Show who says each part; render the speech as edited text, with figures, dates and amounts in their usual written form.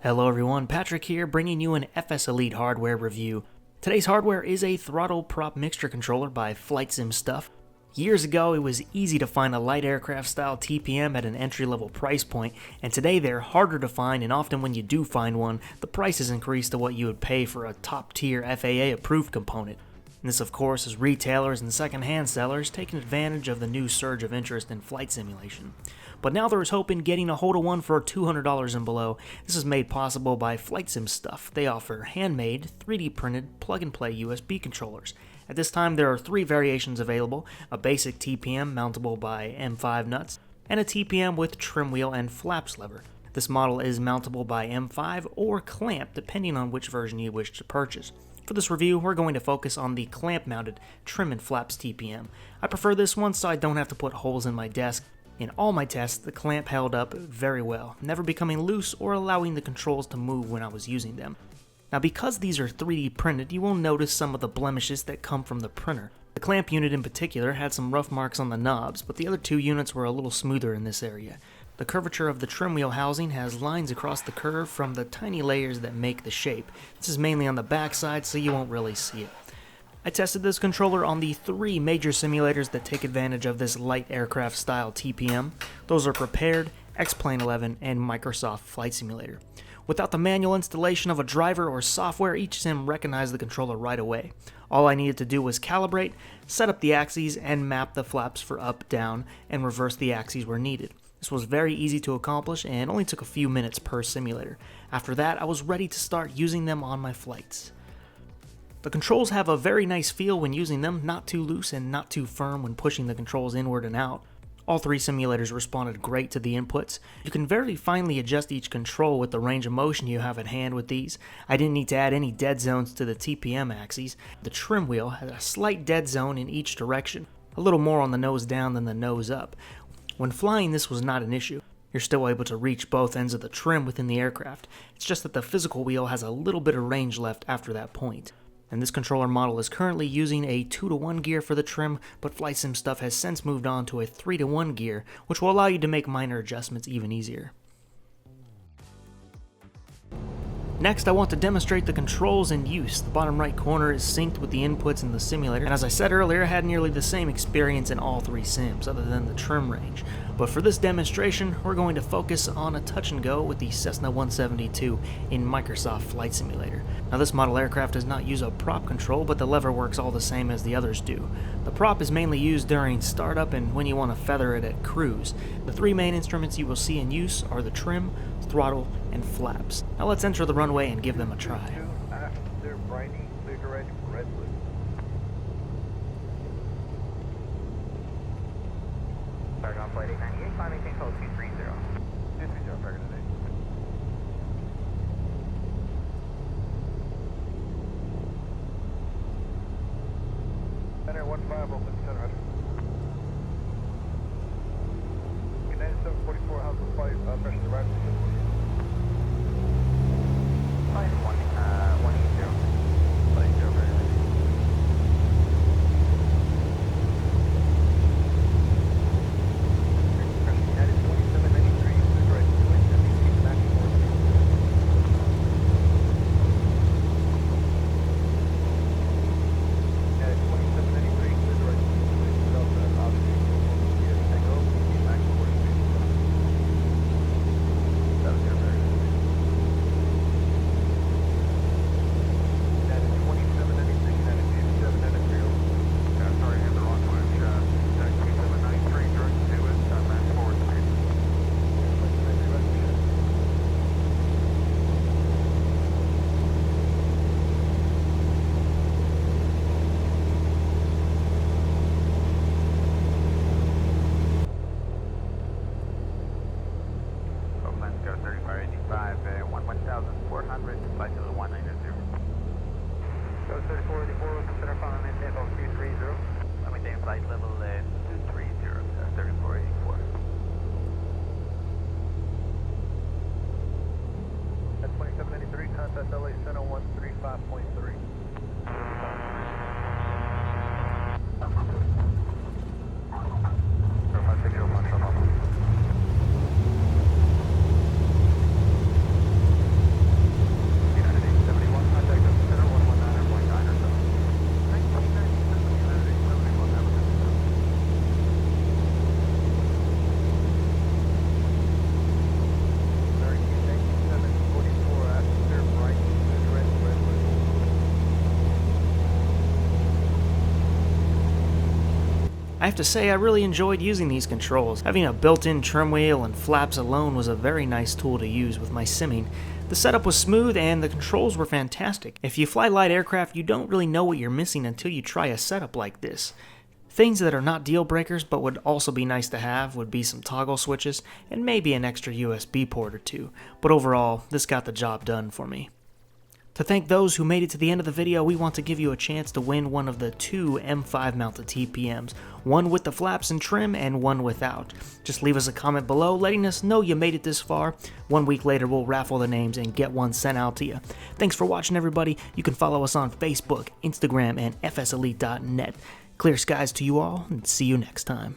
Speaker 1: Hello everyone, Patrick here bringing you an FSElite hardware review. Today's hardware is a Throttle prop mixture controller by FlightSim Stuff. Years ago, it was easy to find a light aircraft style TPM at an entry-level price point, and today they're harder to find, and often when you do find one, the price is increased to what you would pay for a top-tier FAA approved component. And this of course is retailers and second-hand sellers taking advantage of the new surge of interest in flight simulation. But now there is hope in getting a hold of one for $200 and below. This is made possible by FlightSim Stuff. They offer handmade, 3D printed, plug-and-play USB controllers. At this time there are 3 variations available: a basic TPM mountable by M5 nuts, and a TPM with trim wheel and flaps lever. This model is mountable by M5 or clamp depending on which version you wish to purchase. For this review, we're going to focus on the clamp-mounted trim and flaps TPM. I prefer this one so I don't have to put holes in my desk. In all my tests, the clamp held up very well, never becoming loose or allowing the controls to move when I was using them. Now because these are 3D printed, you will notice some of the blemishes that come from the printer. The clamp unit in particular had some rough marks on the knobs, but the other 2 units were a little smoother in this area. The curvature of the trim wheel housing has lines across the curve from the tiny layers that make the shape. This is mainly on the back side, so you won't really see it. I tested this controller on the 3 major simulators that take advantage of this light aircraft style TPM. Those are Prepared, X-Plane 11, and Microsoft Flight Simulator. Without the manual installation of a driver or software, each sim recognized the controller right away. All I needed to do was calibrate, set up the axes, and map the flaps for up, down, and reverse the axes where needed. This was very easy to accomplish and only took a few minutes per simulator. After that, I was ready to start using them on my flights. The controls have a very nice feel when using them, not too loose and not too firm when pushing the controls inward and out. All 3 simulators responded great to the inputs. You can very finely adjust each control with the range of motion you have at hand with these. I didn't need to add any dead zones to the TPM axes. The trim wheel had a slight dead zone in each direction, a little more on the nose down than the nose up. When flying, this was not an issue. You're still able to reach both ends of the trim within the aircraft. It's just that the physical wheel has a little bit of range left after that point. And this controller model is currently using a 2-to-1 gear for the trim, but FlightSim Stuff has since moved on to a 3-to-1 gear, which will allow you to make minor adjustments even easier. Next, I want to demonstrate the controls in use. The bottom right corner is synced with the inputs in the simulator, and as I said earlier, I had nearly the same experience in all 3 sims, other than the trim range. But for this demonstration, we're going to focus on a touch and go with the Cessna 172 in Microsoft Flight Simulator. Now this model aircraft does not use a prop control, but the lever works all the same as the others do. The prop is mainly used during startup and when you want to feather it at cruise. The 3 main instruments you will see in use are the trim, throttle, and flaps. Now let's enter the runway and give them a try.
Speaker 2: Starting off flight 898, climbing control 230. 230, target today. Center 15, open center. United 744, how's the flight? Pressure arrival. Flight 180. Flight 0, very nice. United 2793, right, 270.
Speaker 1: I have to say I really enjoyed using these controls. Having a built-in trim wheel and flaps alone was a very nice tool to use with my simming. The setup was smooth and the controls were fantastic. If you fly light aircraft, you don't really know what you're missing until you try a setup like this. Things that are not deal breakers but would also be nice to have would be some toggle switches and maybe an extra USB port or two, but overall, this got the job done for me. To thank those who made it to the end of the video, we want to give you a chance to win one of the 2 M5 mounted TPMs, one with the flaps and trim and one without. Just leave us a comment below letting us know you made it this far. 1 week later, we'll raffle the names and get one sent out to you. Thanks for watching, everybody. You can follow us on Facebook, Instagram, and FSElite.net. Clear skies to you all, and see you next time.